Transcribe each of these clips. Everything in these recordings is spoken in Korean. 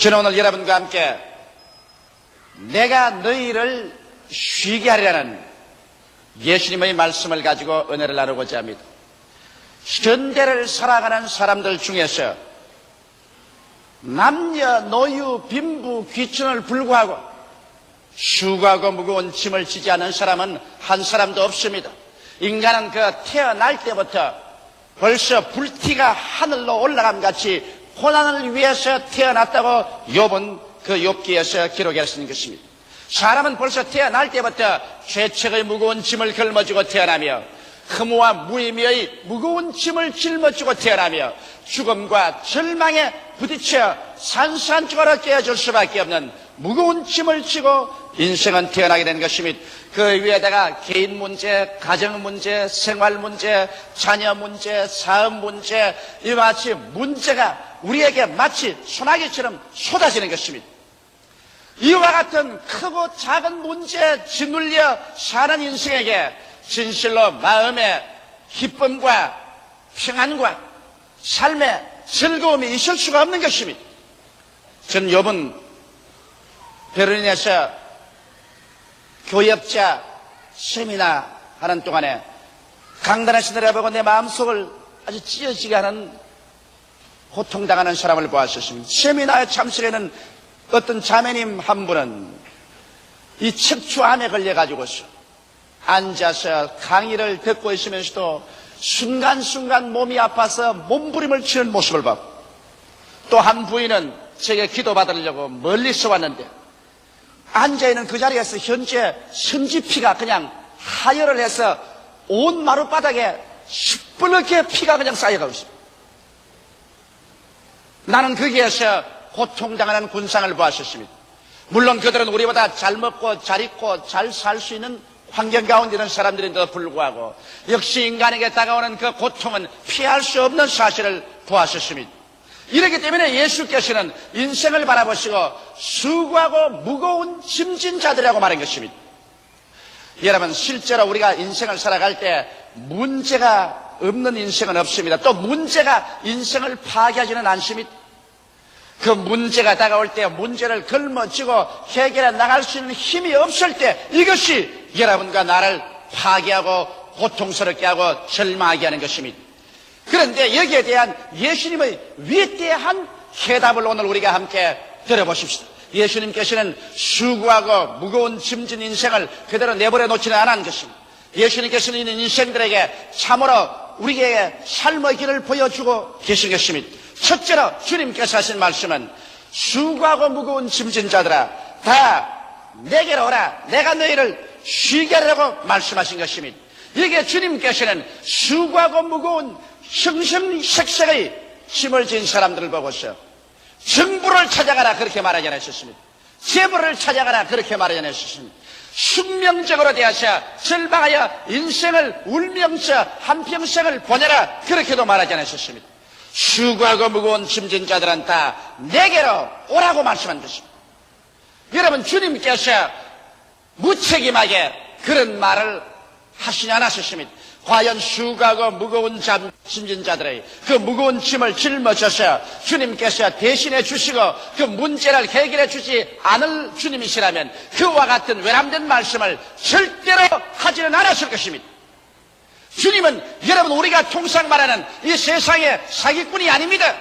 저는 오늘 여러분과 함께 내가 너희를 쉬게 하리라는 예수님의 말씀을 가지고 은혜를 나누고자 합니다. 현대를 살아가는 사람들 중에서 남녀, 노유, 빈부, 귀천을 불구하고 수고하고 무거운 짐을 지지 않은 사람은 한 사람도 없습니다. 인간은 그 태어날 때부터 벌써 불티가 하늘로 올라감 같이 고난을 위해서 태어났다고 욥은 그 욥기에서 기록했는 것입니다. 사람은 벌써 태어날 때부터 죄책의 무거운 짐을 걸머쥐고 태어나며 흠모와 무의미의 무거운 짐을 짊어지고 태어나며 죽음과 절망에 부딪혀 산산조각으로 깨어질 수밖에 없는 무거운 짐을 지고 인생은 태어나게 된 것입니다. 그 위에다가 개인 문제, 가정 문제, 생활 문제, 자녀 문제, 사업 문제, 이와 같이 문제가 우리에게 마치 소나기처럼 쏟아지는 것입니다. 이와 같은 크고 작은 문제에 짓눌려 사는 인생에게 진실로 마음의 기쁨과 평안과 삶의 즐거움이 있을 수가 없는 것입니다. 전 욥은 베를린에서 교역자 세미나 하는 동안에 강단에서 내려보고 내 마음속을 아주 찢어지게 하는 고통당하는 사람을 보았었습니다. 세미나에 참석하는 어떤 자매님 한 분은 이 척추암에 걸려가지고서 앉아서 강의를 듣고 있으면서도 순간순간 몸이 아파서 몸부림을 치는 모습을 봤고, 또 한 부인은 제게 기도받으려고 멀리서 왔는데 앉아있는 그 자리에서 현재 선지피가 그냥 하혈을 해서 온 마룻바닥에 시뻘겋게 피가 그냥 쌓여가고 있습니다. 나는 거기에서 고통당하는 군상을 보았었습니다. 물론 그들은 우리보다 잘 먹고 잘 입고 잘 살 수 있는 환경 가운데 있는 사람들인데도 불구하고 역시 인간에게 다가오는 그 고통은 피할 수 없는 사실을 보았었습니다. 이렇기 때문에 예수께서는 인생을 바라보시고 수고하고 무거운 짐진 자들이라고 말한 것입니다. 여러분, 실제로 우리가 인생을 살아갈 때 문제가 없는 인생은 없습니다. 또 문제가 인생을 파괴하지는 않습니다. 그 문제가 다가올 때 문제를 걸머쥐고 해결해 나갈 수 있는 힘이 없을 때 이것이 여러분과 나를 파괴하고 고통스럽게 하고 절망하게 하는 것입니다. 그런데 여기에 대한 예수님의 위대한 해답을 오늘 우리가 함께 들어보십시다. 예수님께서는 수고하고 무거운 짐진 인생을 그대로 내버려 놓지는 않은 것입니다. 예수님께서는 이 인생들에게 참으로 우리에게 삶의 길을 보여주고 계신 것입니다. 첫째로 주님께서 하신 말씀은 수고하고 무거운 짐진 자들아 다 내게로 오라, 내가 너희를 쉬게 하려고 말씀하신 것입니다. 여기에 주님께서는 수고하고 무거운 형성색색의 짐을 진 사람들을 보고서 정부를 찾아가라 그렇게 말하지 않으셨습니다. 재물을 찾아가라 그렇게 말하지 않으셨습니다. 숙명적으로 되어서 절망하여 인생을 울면서 한평생을 보내라 그렇게도 말하지 않으셨습니다. 수고하고 무거운 짐진 자들은 다 내게로 오라고 말씀한 것입니다. 여러분, 주님께서 무책임하게 그런 말을 하시지 않았습니다. 과연 수고하고 무거운 짐진 자들의 그 무거운 짐을 짊어져서 주님께서 대신해 주시고 그 문제를 해결해 주지 않을 주님이시라면 그와 같은 외람된 말씀을 절대로 하지는 않았을 것입니다. 주님은 여러분 우리가 통상 말하는 이 세상의 사기꾼이 아닙니다.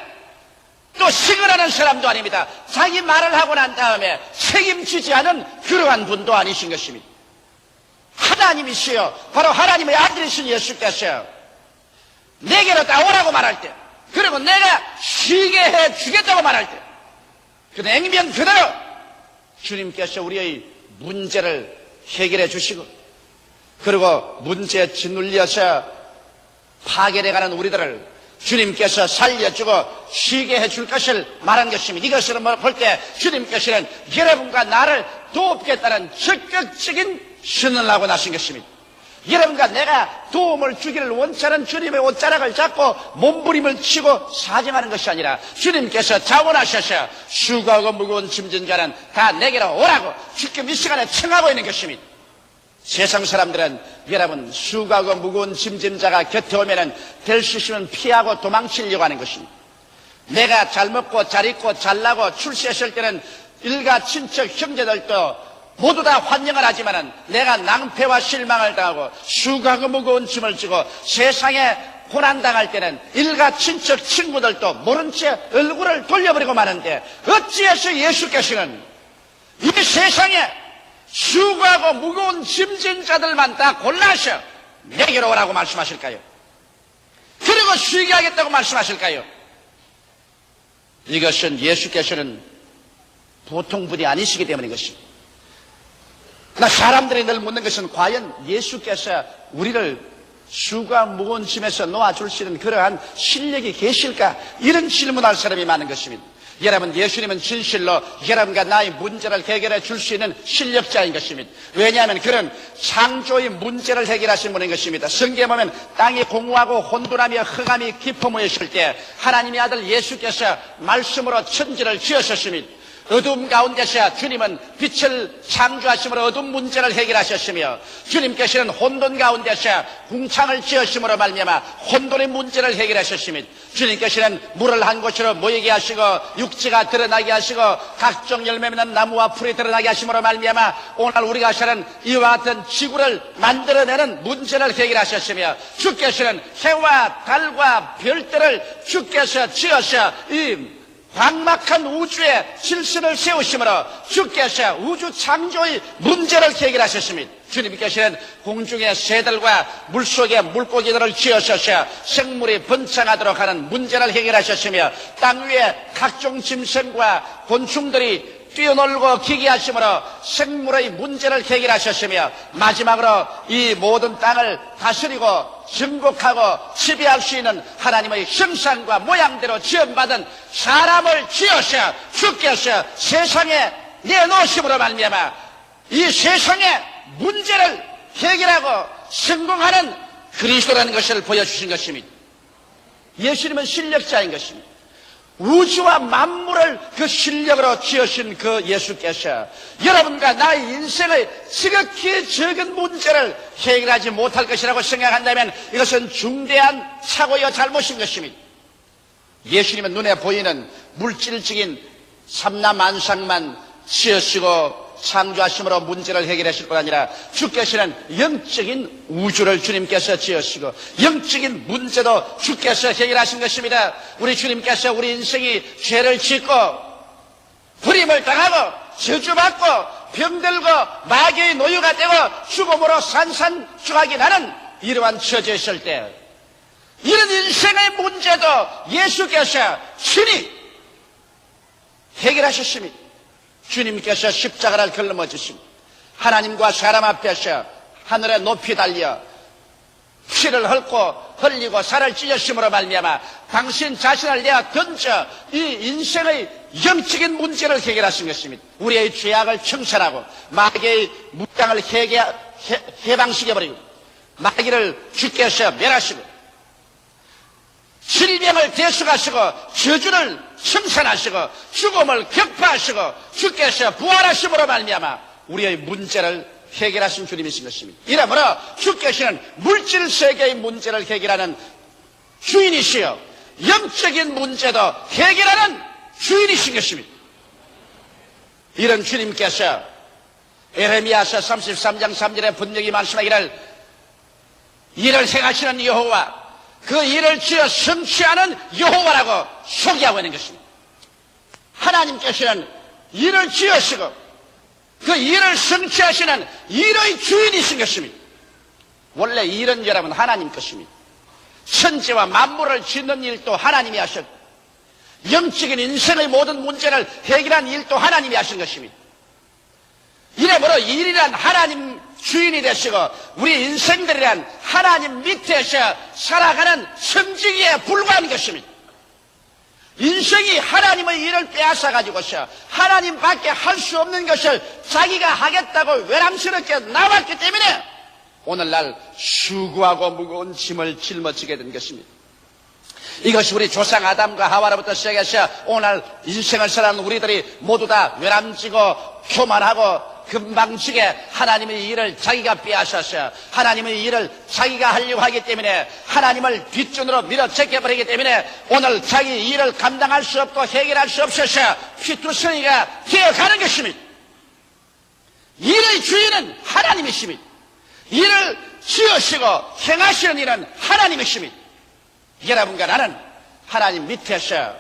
또 시근하는 사람도 아닙니다. 자기 말을 하고 난 다음에 책임지지 않은 그러한 분도 아니신 것입니다. 하나님이시여 바로 하나님의 아들이신 예수께서 내게로 다 오라고 말할 때, 그리고 내가 쉬게 해주겠다고 말할 때 그 냉면 그대로 주님께서 우리의 문제를 해결해 주시고, 그리고 문제에 짓눌려서 파괴돼가는 우리들을 주님께서 살려주고 쉬게 해줄 것을 말한 것입니다. 이것을 볼 때 주님께서는 여러분과 나를 돕겠다는 적극적인 신을 하고 나신 것입니다. 여러분과 내가 도움을 주기를 원치 않은 주님의 옷자락을 잡고 몸부림을 치고 사정하는 것이 아니라 주님께서 자원하셔서 수고하고 무거운 짐진 자는 다 내게로 오라고 지금 이 시간에 청하고 있는 것입니다. 세상 사람들은 여러분 수고하고 무거운 짐진 자가 곁에 오면은 될 수 있으면 피하고 도망치려고 하는 것입니다. 내가 잘 먹고 잘 입고 잘 나고 출세했을 때는 일가 친척 형제들도 모두 다 환영을 하지만은 내가 낭패와 실망을 당하고 수고하고 무거운 짐을 지고 세상에 고난당할 때는 일가 친척 친구들도 모른 채 얼굴을 돌려버리고 마는데 어찌해서 예수께서는 이 세상에 수고하고 무거운 짐진 자들만 다 골라서 내게로 오라고 말씀하실까요? 그리고 쉬게 하겠다고 말씀하실까요? 이것은 예수께서는 보통 분이 아니시기 때문인 것입니다. 사람들이 늘 묻는 것은 과연 예수께서 우리를 수고와 무거운 짐에서 놓아줄 수 있는 그러한 실력이 계실까? 이런 질문할 사람이 많은 것입니다. 여러분, 예수님은 진실로 여러분과 나의 문제를 해결해 줄 수 있는 실력자인 것입니다. 왜냐하면 그런 창조의 문제를 해결하신 분인 것입니다. 성경에 보면 땅이 공허하고 혼돈하며 흑암이 깊어모였을 때 하나님의 아들 예수께서 말씀으로 천지를 지으셨습니다. 어둠 가운데서 주님은 빛을 창조하심으로 어둠 문제를 해결하셨으며 주님께서는 혼돈 가운데서 궁창을 지으심으로 말미암아 혼돈의 문제를 해결하셨습니다. 주님께서는 물을 한 곳으로 모이게 하시고 육지가 드러나게 하시고 각종 열매 맺는 나무와 풀이 드러나게 하심으로 말미암아 오늘 우리가 사는 이와 같은 지구를 만들어내는 문제를 해결하셨으며 주께서는 해와 달과 별들을 주께서 지어서 이 광막한 우주에 질서를 세우심으로 주께서 우주 창조의 문제를 해결하셨습니다. 주님께서는 공중의 새들과 물속의 물고기들을 지으셔서 생물이 번창하도록 하는 문제를 해결하셨으며 땅 위에 각종 짐승과 곤충들이 뛰어놀고 기기하심으로 생물의 문제를 해결하셨으며 마지막으로 이 모든 땅을 다스리고 정복하고 지배할 수 있는 하나님의 형상과 모양대로 지음받은 사람을 지어서 주께서 세상에 내놓으심으로 말미암아 이 세상의 문제를 해결하고 성공하는 그리스도라는 것을 보여주신 것입니다. 예수님은 실력자인 것입니다. 우주와 만물을 그 실력으로 지으신 그 예수께서 여러분과 나의 인생의 지극히 적은 문제를 해결하지 못할 것이라고 생각한다면 이것은 중대한 사고여 잘못인 것입니다. 예수님은 눈에 보이는 물질적인 삼라만상만 지으시고 창조하심으로 문제를 해결하실 뿐 아니라 주께서는 영적인 우주를 주님께서 지으시고 영적인 문제도 주께서 해결하신 것입니다. 우리 주님께서 우리 인생이 죄를 짓고 불임을 당하고 저주받고 병들고 마귀의 노유가 되고 죽음으로 산산조각이 나는 이러한 처지에 있을 때 이런 인생의 문제도 예수께서 친히 해결하셨습니다. 주님께서 십자가를 걸러주신 하나님과 사람 앞에서 하늘에 높이 달려 피를 흘리고 살을 찢으심으로 말미암아 당신 자신을 내어 던져 이 인생의 영적인 문제를 해결하신 것입니다. 우리의 죄악을 청산하고 마귀의 무장을 해방시켜버리고 마귀를 주께서 멸하시고 질병을 대속하시고 저주를 청산하시고 죽음을 격파하시고 주께서 부활하심으로 말미암아 우리의 문제를 해결하신 주님이신 것입니다. 이러므로 주께서는 물질 세계의 문제를 해결하는 주인이시여 영적인 문제도 해결하는 주인이신 것입니다. 이런 주님께서 에레미야서 33장 3절에 분명히 말씀하기를 일을 행하시는 여호와 그 일을 지어 성취하는 여호와라고 소개하고 있는 것입니다. 하나님께서는 일을 지으시고 그 일을 성취하시는 일의 주인이신 것입니다. 원래 일은 여러분 하나님 것입니다. 천지와 만물을 짓는 일도 하나님이 하셨고 영적인 인생의 모든 문제를 해결한 일도 하나님이 하신 것입니다. 이러므로 일이란 하나님 주인이 되시고 우리 인생들이란 하나님 밑에서 살아가는 성지기에 불과한 것입니다. 인생이 하나님의 일을 빼앗아가지고서 하나님밖에 할 수 없는 것을 자기가 하겠다고 외람스럽게 나왔기 때문에 오늘날 수고하고 무거운 짐을 짊어지게 된 것입니다. 이것이 우리 조상 아담과 하와로부터 시작해서 오늘 인생을 살아가는 우리들이 모두 다 외람지고 교만하고 금방지게 하나님의 일을 자기가 빼앗았어요. 하나님의 일을 자기가 하려고 하기 때문에 하나님을 뒷전으로 밀어 제껴버리기 때문에 오늘 자기 일을 감당할 수 없고 해결할 수 없어서 피투성이가 되어가는 것입니다. 일의 주인은 하나님이십니다. 일을 지으시고 행하시는 일은 하나님이십니다. 여러분과 나는 하나님 밑에서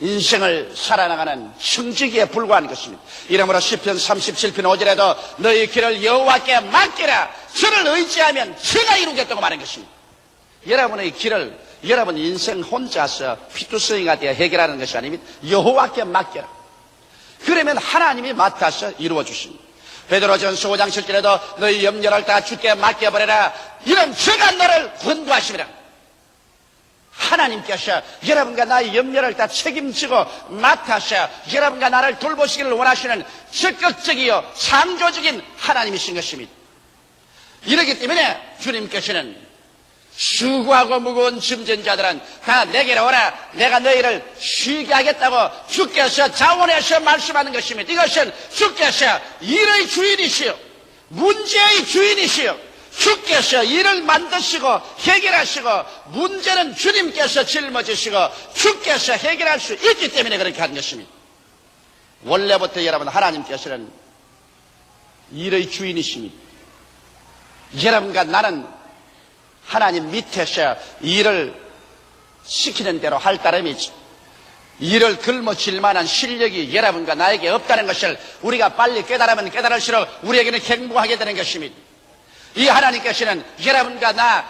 인생을 살아나가는 청지기에 불과한 것입니다. 이러므로 시편 37편 5절에도 너희 길을 여호와께 맡기라. 저를 의지하면 제가 이루겠다고 말한 것입니다. 여러분의 길을 여러분 인생 혼자서 피투성이가 되어 해결하는 것이 아닙니다. 여호와께 맡겨라. 그러면 하나님이 맡아서 이루어 주십니다. 베드로전서 5장 7절에도 너희 염려를 다 주께 맡겨버려라. 이는 저가 너를 권고하심이라. 하나님께서 여러분과 나의 염려를 다 책임지고 맡아서 여러분과 나를 돌보시기를 원하시는 적극적이요 창조적인 하나님이신 것입니다. 이렇기 때문에 주님께서는 수고하고 무거운 짐진 자들은 다 내게로 오라. 내가 너희를 쉬게 하겠다고 주께서 자원해서 말씀하는 것입니다. 이것은 주께서 일의 주인이시요 문제의 주인이시요 주께서 일을 만드시고 해결하시고 문제는 주님께서 짊어지시고 주께서 해결할 수 있기 때문에 그렇게 하는 것입니다. 원래부터 여러분 하나님께서는 일의 주인이십니다. 여러분과 나는 하나님 밑에서 일을 시키는 대로 할 따름이지 일을 짊어질 만한 실력이 여러분과 나에게 없다는 것을 우리가 빨리 깨달으면 깨달을수록 우리에게는 행복하게 되는 것입니다. 이 하나님께서는 여러분과 나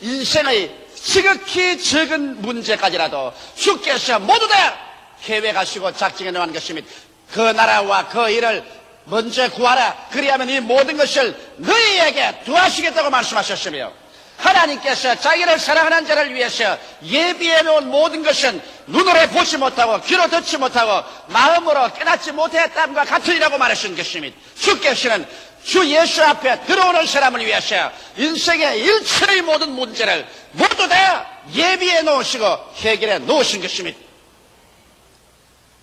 인생의 지극히 적은 문제까지라도 주께서 모두 다 계획하시고 작정해 놓은 것입니다. 그 나라와 그 일을 먼저 구하라. 그리하면 이 모든 것을 너희에게 도와주시겠다고 말씀하셨으며 하나님께서 자기를 사랑하는 자를 위해서 예비해 놓은 모든 것은 눈으로 보지 못하고 귀로 듣지 못하고 마음으로 깨닫지 못했다함과 같으리라고 말하신 것입니다. 주께서는 주 예수 앞에 들어오는 사람을 위해서 인생의 일체의 모든 문제를 모두 다 예비해 놓으시고 해결해 놓으신 것입니다.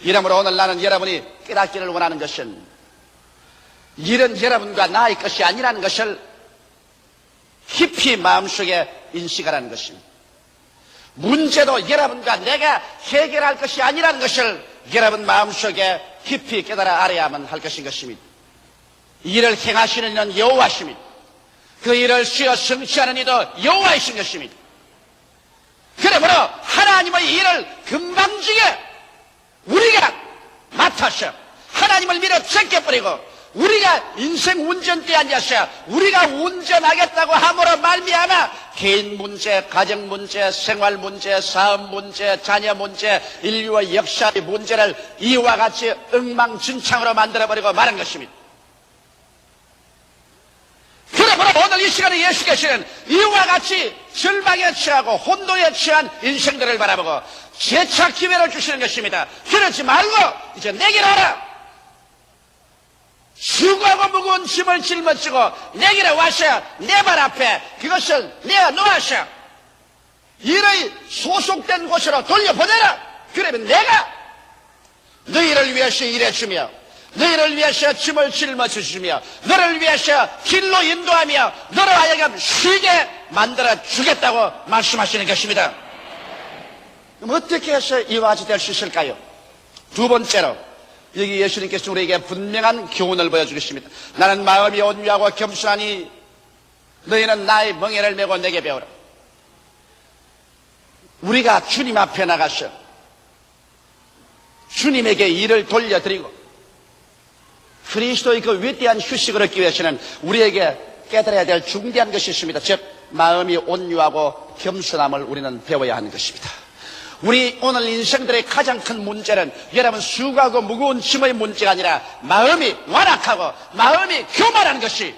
이러므로 오늘 나는 여러분이 깨닫기를 원하는 것은 일은 여러분과 나의 것이 아니라는 것을 깊이 마음속에 인식하라는 것입니다. 문제도 여러분과 내가 해결할 것이 아니라는 것을 여러분 마음속에 깊이 깨달아 알아야만 할 것인 것입니다. 일을 행하시는 이는 여호와십니다. 그 일을 쉬어 성취하는 이도 여호와이신 것입니다. 그러므로 하나님의 일을 금방지게 우리가 맡아서 하나님을 밀어 제껴버리고 우리가 인생 운전대에 앉아서 우리가 운전하겠다고 함으로 말미암아 개인 문제, 가정 문제, 생활 문제, 사업 문제, 자녀 문제, 인류의 역사의 문제를 이와 같이 엉망진창으로 만들어버리고 말한 것입니다. 그러므로 오늘 이 시간에 예수께서는 이와 같이 절망에 처하고 혼돈에 처한 인생들을 바라보고 재차 기회를 주시는 것입니다. 그러지 말고 이제 내게로 와라. 수고하고 무거운 짐을 짊어지고 내게로 와서 내 발 앞에 그것을 내어놓아서 일의 소속된 곳으로 돌려보내라. 그러면 내가 너희를 위해서 일해주며 너희를 위해서 짐을 짊어주시며 너를 위해서 길로 인도하며 너로 하여금 쉬게 만들어주겠다고 말씀하시는 것입니다. 그럼 어떻게 해서 이와 같이 될 수 있을까요? 두 번째로 여기 예수님께서 우리에게 분명한 교훈을 보여주십니다. 나는 마음이 온유하고 겸손하니 너희는 나의 멍에를 메고 내게 배우라. 우리가 주님 앞에 나가서 주님에게 일을 돌려드리고 그리스도의 그 위대한 휴식을 얻기 위해서는 우리에게 깨달아야 될 중대한 것이 있습니다. 즉 마음이 온유하고 겸손함을 우리는 배워야 하는 것입니다. 우리 오늘 인생들의 가장 큰 문제는 여러분 수고하고 무거운 짐의 문제가 아니라 마음이 완악하고 마음이 교만한 것이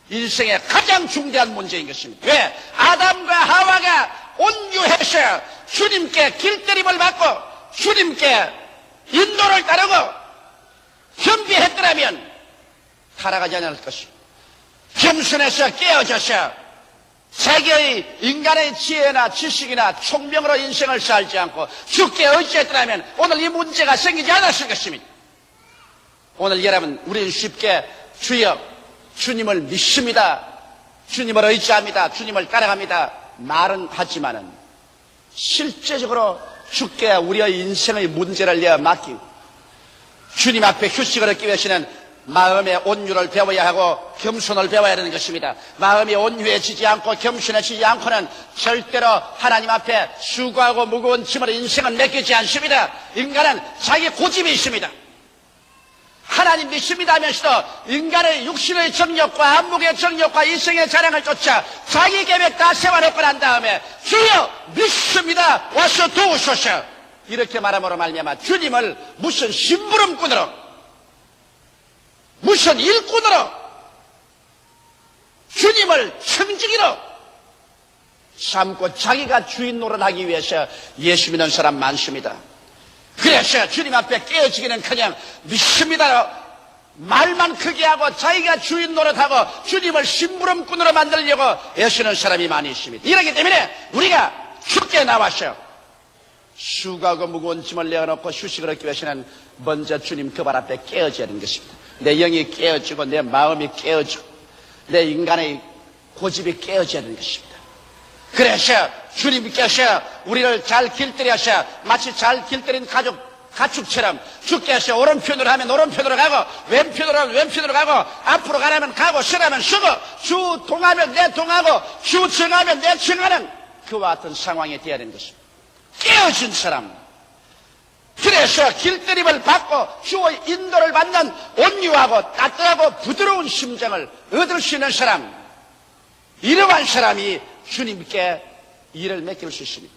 인생의 가장 중대한 문제인 것입니다. 왜? 아담과 하와가 온유해서 주님께 길들임을 받고 주님께 인도를 따르고 겸비했더라면 타락하지 않을 것입니다. 겸손해서 깨어져서 자기의 인간의 지혜나 지식이나 총명으로 인생을 살지 않고 주께 의지했더라면 오늘 이 문제가 생기지 않았을 것입니다. 오늘 여러분, 우리는 쉽게 주여, 주님을 믿습니다, 주님을 의지합니다, 주님을 따라갑니다 말은 하지만은 실제적으로 주께 우리의 인생의 문제를 내어 맡기고 주님 앞에 휴식을 얻기 위해서는 마음의 온유를 배워야 하고 겸손을 배워야 하는 것입니다. 마음이 온유해지지 않고 겸손해지지 않고는 절대로 하나님 앞에 수고하고 무거운 짐을 인생은 맡기지 않습니다. 인간은 자기 고집이 있습니다. 하나님 믿습니다 하면서도 인간의 육신의 정욕과 안목의 정욕과 이성의 자랑을 쫓아 자기 계획 다 세워놓고 난 다음에 주여 믿습니다 와서 도우소서 이렇게 말함으로 말미암아 주님을 무슨 심부름꾼으로, 무슨 일꾼으로, 주님을 청지기로 삼고 자기가 주인 노릇하기 위해서 예수 믿는 사람 많습니다. 그래서 주님 앞에 깨어지기는커녕 믿습니다로 말만 크게 하고 자기가 주인 노릇하고 주님을 심부름꾼으로 만들려고 애쓰는 사람이 많이 있습니다. 이렇기 때문에 우리가 주께 나와서 수고하고 무거운 짐을 내어놓고 휴식을 얻기 위해서는 먼저 주님 그 발 앞에 깨어져야 하는 것입니다. 내 영이 깨어지고 내 마음이 깨어지고 내 인간의 고집이 깨어져야 하는 것입니다. 그래서 주님께서 우리를 잘 길들여서 마치 잘 길들인 가축처럼 주께서 오른편으로 하면 오른편으로 가고 왼편으로 하면 왼편으로 가고 앞으로 가라면 가고 서라면 서고 주 동하면 내 동하고 주 정하면 내 정하는 그와 같은 상황이 되어야 하는 것입니다. 깨어진 사람, 그래서 길들임을 받고 주의 인도를 받는 온유하고 따뜻하고 부드러운 심정을 얻을 수 있는 사람, 이러한 사람이 주님께 일을 맡길 수 있습니다.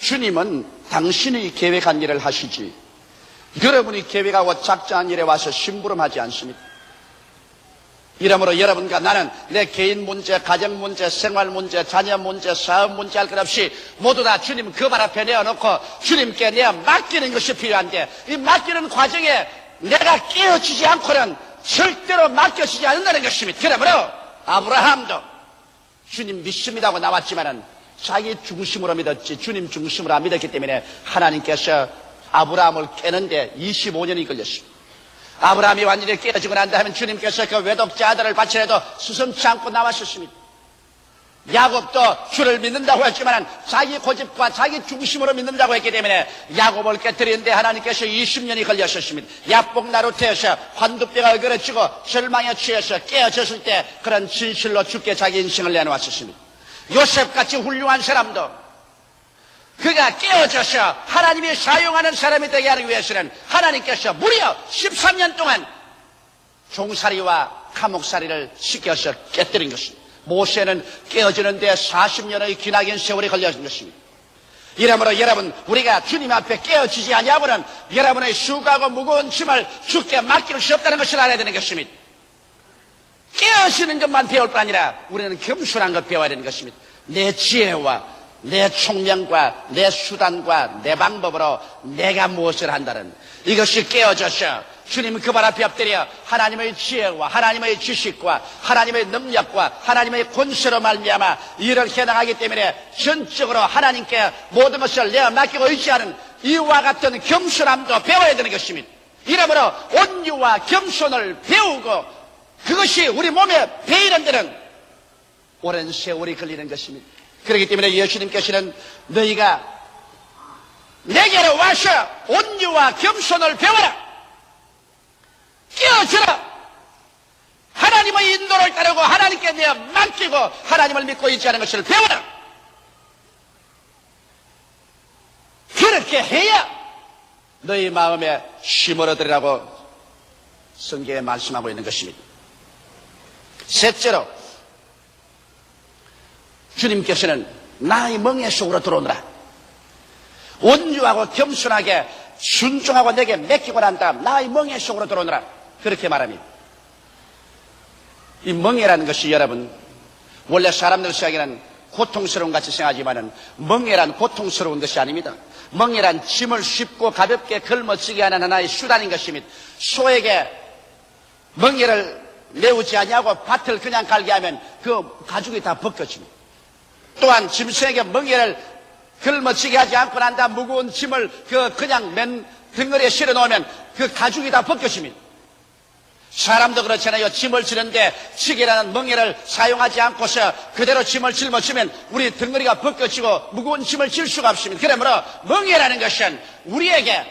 주님은 당신이 계획한 일을 하시지 여러분이 계획하고 작정한 일에 와서 심부름하지 않습니다. 이러므로 여러분과 나는 내 개인 문제, 가정 문제, 생활 문제, 자녀 문제, 사업 문제 할 것 없이 모두 다 주님 그 발 앞에 내어놓고 주님께 내어 맡기는 것이 필요한데 이 맡기는 과정에 내가 깨어지지 않고는 절대로 맡겨지지 않는다는 것입니다. 그러므로 아브라함도 주님 믿습니다 하고 나왔지만은 자기 중심으로 믿었지 주님 중심으로 안 믿었기 때문에 하나님께서 아브라함을 깨는데 25년이 걸렸습니다. 아브라함이 완전히 깨어지고 난 다음에 주님께서 그 외독자 아들을 바치려도 수성치 않고 나왔었습니다. 야곱도 주를 믿는다고 했지만 자기 고집과 자기 중심으로 믿는다고 했기 때문에 야곱을 깨뜨리는데 하나님께서 20년이 걸렸었습니다. 야복 나루터에서 환두뼈가 어그러지고 절망에 취해서 깨어졌을 때 그런 진실로 주께 자기 인생을 내놓았었습니다. 요셉같이 훌륭한 사람도 그가 깨어져서 하나님이 사용하는 사람이 되게 하기 위해서는 하나님께서 무려 13년 동안 종살이와 감옥살이를 시켜서 깨뜨린 것입니다. 모세는 깨어지는데 40년의 기나긴 세월이 걸려진 것입니다. 이러므로 여러분, 우리가 주님 앞에 깨어지지 아니하고는 여러분의 수고하고 무거운 짐을 주께 맡길 수 없다는 것을 알아야 되는 것입니다. 깨어지는 것만 배울 뿐 아니라 우리는 겸손한 것 배워야 되는 것입니다. 내 지혜와 내 총명과 내 수단과 내 방법으로 내가 무엇을 한다는 이것이 깨어져서 주님 그 발 앞에 엎드려 하나님의 지혜와 하나님의 지식과 하나님의 능력과 하나님의 권세로 말미암아 일을 해나가기 때문에 전적으로 하나님께 모든 것을 내어 맡기고 의지하는 이와 같은 겸손함도 배워야 되는 것입니다. 이러므로 온유와 겸손을 배우고 그것이 우리 몸에 배이는 데는 오랜 세월이 걸리는 것입니다. 그렇기 때문에 예수님께서는 너희가 내게로 와서 온유와 겸손을 배워라, 깨어져라, 하나님의 인도를 따르고 하나님께 내어 맡기고 하나님을 믿고 의지하는 것을 배워라. 그렇게 해야 너희 마음에 쉼을 얻으리라고 성경에 말씀하고 있는 것입니다. 셋째로 주님께서는 나의 멍에 속으로 들어오느라 온유하고 겸손하게 순종하고 내게 맡기고 난 다음 나의 멍에 속으로 들어오느라 그렇게 말합니다. 이 멍에라는 것이 여러분 원래 사람들 생각에는 고통스러운 같이 생각하지만은 멍에란 고통스러운 것이 아닙니다. 멍에란 짐을 쉽고 가볍게 걸머지게 하는 하나의 수단인 것입니다. 소에게 멍에를 메우지 아니하고 밭을 그냥 갈게 하면 그 가죽이 다 벗겨집니다. 또한 짐승에게 멍에를 걸머지게 하지 않고 난 다음 무거운 짐을 그냥 맨 덩어리에 실어 놓으면 그 가죽이 다 벗겨집니다. 사람도 그렇잖아요. 짐을 지는데 치개라는 멍에를 사용하지 않고서 그대로 짐을 짊어지면 우리 덩어리가 벗겨지고 무거운 짐을 질 수가 없습니다. 그러므로 멍에라는 것은 우리에게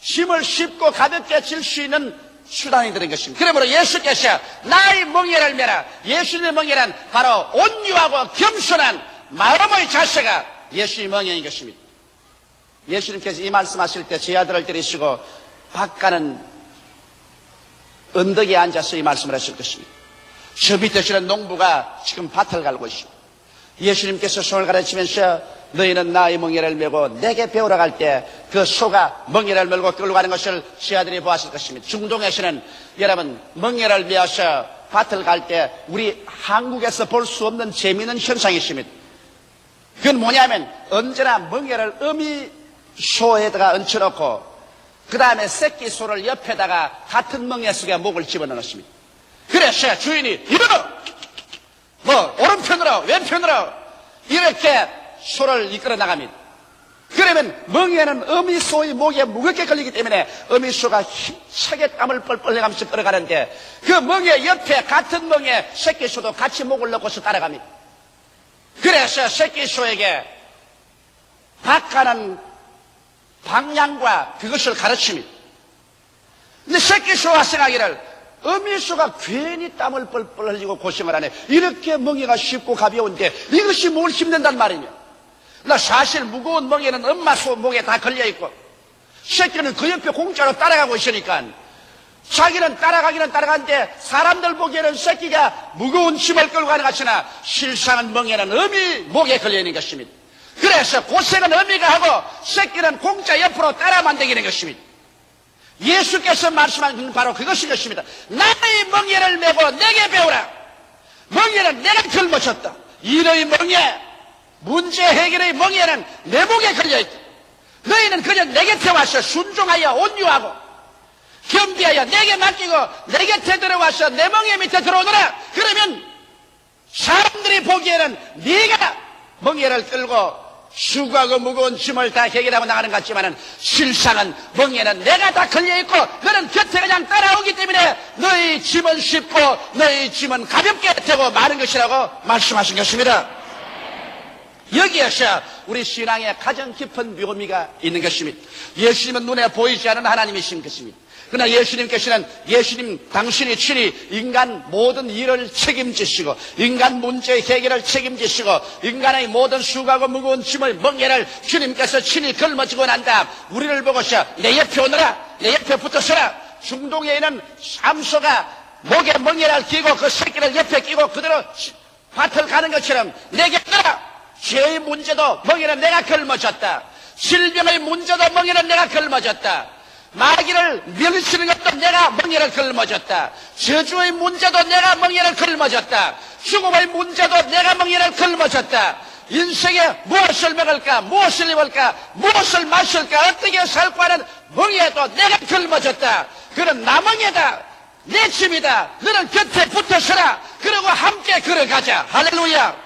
짐을 쉽고 가볍게 질 수 있는 수단이 되는 것입니다. 그러므로 예수께서 나의 멍에를 메라. 예수님의 멍에란 바로 온유하고 겸손한 마음의 자세가 예수의 멍에인 것입니다. 예수님께서 이 말씀하실 때 제 아들을 데리시고 바가는 언덕에 앉아서 이 말씀을 하실 것입니다. 저 밑에 있는 농부가 지금 밭을 갈고 있습니다. 예수님께서 소를 가르치면서 너희는 나의 멍에를 메고 내게 배우러 갈 때 그 소가 멍에를 메고 끌고 가는 것을 제 아들이 보았을 것입니다. 중동에서는 여러분 멍에를 메어서 밭을 갈 때 우리 한국에서 볼 수 없는 재미있는 현상이 있습니다. 그건 뭐냐면 언제나 멍에를 어미 소에다가 얹혀놓고 그 다음에 새끼 소를 옆에다가 같은 멍에 속에 목을 집어넣습니다. 그래서 주인이 일어나! 오른편으로 왼편으로 이렇게 소를 이끌어 나갑니다. 그러면 멍에는 어미 소의 목에 무겁게 걸리기 때문에 어미 소가 힘차게 땀을 뻘뻘 내가면서 걸어가는데 그 멍에 옆에 같은 멍에 새끼 소도 같이 목을 넣고서 따라갑니다. 그래서 새끼 소에게 바가는 방향과 그것을 가르칩니다. 근데 새끼 소가 생각하기를 어미 소가 괜히 땀을 뻘뻘 흘리고 고생을 하네. 이렇게 멍에가 쉽고 가벼운데 이것이 뭘 힘든단 말이냐. 나 사실 무거운 멍에는 엄마 소 목에 다 걸려있고 새끼는 그 옆에 공짜로 따라가고 있으니까 자기는 따라가기는 따라가는데 사람들 보기에는 새끼가 무거운 짐을 끌고 가는 것이나 실상은 멍에는 어미 목에 걸려있는 것입니다. 그래서 고생은 어미가 하고 새끼는 공짜 옆으로 따라 만들게 된 것입니다. 예수께서 말씀하신 바로 그것인 것입니다. 나의 멍에를 메고 내게 배우라. 멍에는 내가 짊어졌다. 일의 멍에, 문제 해결의 멍에는 내 목에 걸려있다. 너희는 그냥 내 곁에 와서 순종하여 온유하고 겸비하여 내게 맡기고 내 곁에 들어와서 내 멍에 밑에 들어오너라. 그러면 사람들이 보기에는 네가 멍에를 끌고 수고하고 무거운 짐을 다 해결하고 나가는 것 같지만은 실상은 멍에는 내가 다 걸려있고 너는 곁에 그냥 따라오기 때문에 너희 짐은 쉽고 너희 짐은 가볍게 되고 마는 것이라고 말씀하신 것입니다. 여기에서 우리 신앙에 가장 깊은 묘미가 있는 것입니다. 예수님은 눈에 보이지 않는 하나님이신 것입니다. 그러나 예수님 당신이 친히 인간 모든 일을 책임지시고 인간 문제 해결을 책임지시고 인간의 모든 수고하고 무거운 짐을 멍에를 주님께서 친히 걸머지고 난 다음 우리를 보고서 내 옆에 오너라. 내 옆에 붙어서라. 중동에 있는 암소가 목에 멍에를 끼고 그 새끼를 옆에 끼고 그대로 밭을 가는 것처럼 내게 오너라. 죄의 문제도 멍에는 내가 걸머졌다. 질병의 문제도 멍에는 내가 걸머졌다. 마귀를 멸치는 것도 내가 멍에를 걸머졌다. 저주의 문제도 내가 멍에를 걸머졌다. 죽음의 문제도 내가 멍에를 걸머졌다. 인생에 무엇을 먹을까, 무엇을 입을까, 무엇을 마실까, 어떻게 살고 하는 멍에도 내가 걸머졌다. 그는 나 멍에다, 내 짐이다. 너는 곁에 붙어서라. 그리고 함께 걸어가자. 할렐루야.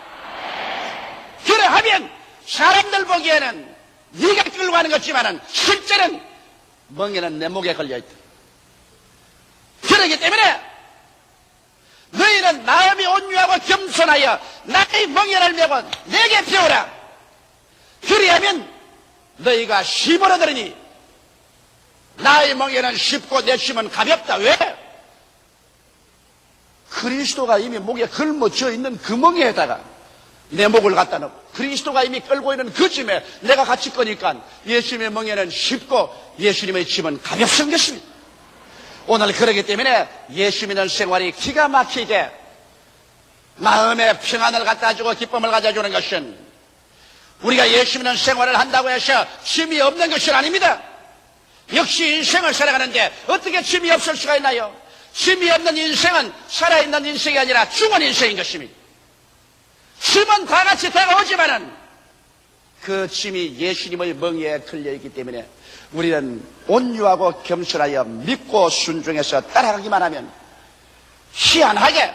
그러하면 사람들 보기에는 네가 끌고 가는 것지만은 실제는 멍에는 내 목에 걸려있다. 그렇기 때문에 너희는 마음이 온유하고 겸손하여 나의 멍에를 메고 내게 배우라. 그리하면 너희가 힘을 얻으리니 나의 멍에는 쉽고 내 짐은 가볍다. 왜? 그리스도가 이미 목에 걸머져 있는 그 멍에에다가 내 목을 갖다 놓고 그리스도가 이미 끌고 있는 그 짐에 내가 같이 거니까 예수님의 멍에는 쉽고 예수님의 짐은 가볍은 것입니다. 오늘 그러기 때문에 예수 믿는 생활이 기가 막히게 마음의 평안을 갖다 주고 기쁨을 가져주는 것은 우리가 예수 믿는 생활을 한다고 해서 짐이 없는 것은 아닙니다. 역시 인생을 살아가는데 어떻게 짐이 없을 수가 있나요? 짐이 없는 인생은 살아있는 인생이 아니라 죽은 인생인 것입니다. 짐은 다 같이 다가오지만은 그 짐이 예수님의 멍에에 걸려있기 때문에 우리는 온유하고 겸손하여 믿고 순종해서 따라가기만 하면 희한하게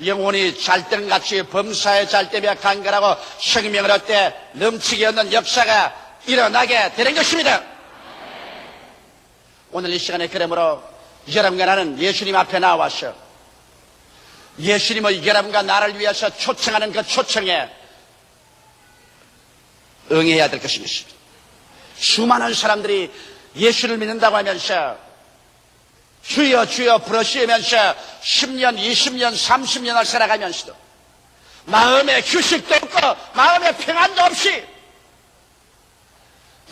영혼이 잘때같이 범사에 잘때며 간결하고 생명을 얻되 넘치게 얻는 역사가 일어나게 되는 것입니다. 오늘 이 시간에 그러므로 여러분과 나는 예수님 앞에 나와서 예수님의 여러분과 나를 위해서 초청하는 그 초청에 응해야 될 것입니다. 수많은 사람들이 예수를 믿는다고 하면서 주여 주여 부르시면서 10년, 20년, 30년을 살아가면서도 마음에 휴식도 없고 마음에 평안도 없이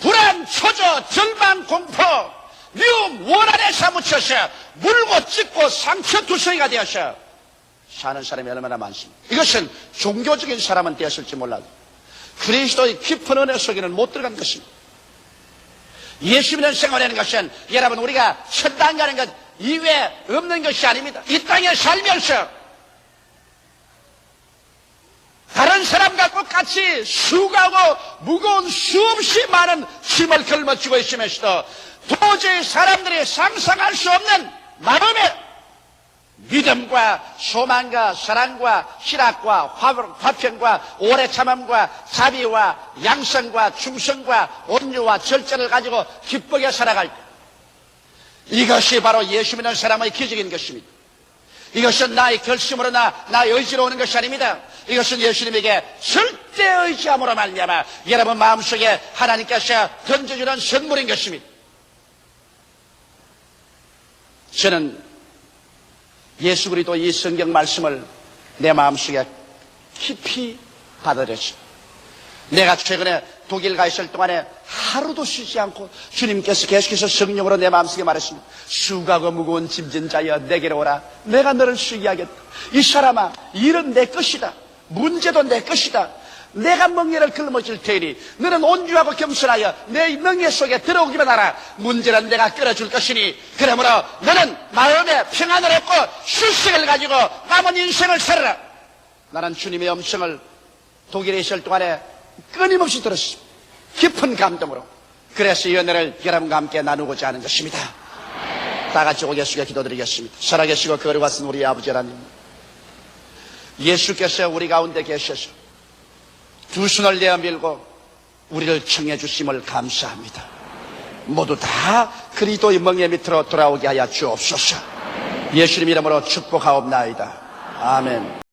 불안, 초조, 절망, 공포, 미움, 원한에 사무쳐서 물고 찢고 상처투성이가 되어서 사는 사람이 얼마나 많습니다. 이것은 종교적인 사람은 되었을지 몰라도 그리스도의 깊은 은혜 속에는 못 들어간 것입니다. 예수 믿는 생활하는 것은 여러분 우리가 천당 가는 것 이외에 없는 것이 아닙니다. 이 땅에 살면서 다른 사람과 똑같이 수고하고 무거운 수없이 많은 짐을 걸머쥐고 있으면서도 도저히 사람들이 상상할 수 없는 마음의 믿음과 소망과 사랑과 희락과 화평과 오래 참음과 자비와 양성과 충성과 온유와 절제를 가지고 기쁘게 살아갈 때 이것이 바로 예수 믿는 사람의 기적인 것입니다. 이것은 나의 결심으로나 나의 의지로 오는 것이 아닙니다. 이것은 예수님에게 절대 의지함으로 말미암아 여러분 마음속에 하나님께서 던져주는 선물인 것입니다. 저는 예수 그리스도 이 성경 말씀을 내 마음속에 깊이 받아들였습니다. 내가 최근에 독일 가 있을 동안에 하루도 쉬지 않고 주님께서 계속해서 성령으로 내 마음속에 말했습니다. 수고하고 무거운 짐진 자여 내게로 오라. 내가 너를 쉬게 하겠다. 이 사람아, 일은 내 것이다. 문제도 내 것이다. 내가 멍에를 걸머질 테니 너는 온유하고 겸손하여 내 멍에 속에 들어오기만 하라. 문제는 내가 끌어줄 것이니 그러므로 너는 마음에 평안을 얻고 휴식을 가지고 남은 인생을 살아라. 나는 주님의 음성을 독일에 있을 동안에 끊임없이 들었습니다. 깊은 감동으로. 그래서 이 은혜를 여러분과 함께 나누고자 하는 것입니다. 다 같이 오겠습니다. 기도드리겠습니다. 살아계시고 거룩하신 우리 아버지 하나님, 예수께서 우리 가운데 계셔서 두 손을 내어 밀고 우리를 청해 주심을 감사합니다. 모두 다 그리스도의 멍에 밑으로 돌아오게 하여 주옵소서. 예수님 이름으로 축복하옵나이다. 아멘.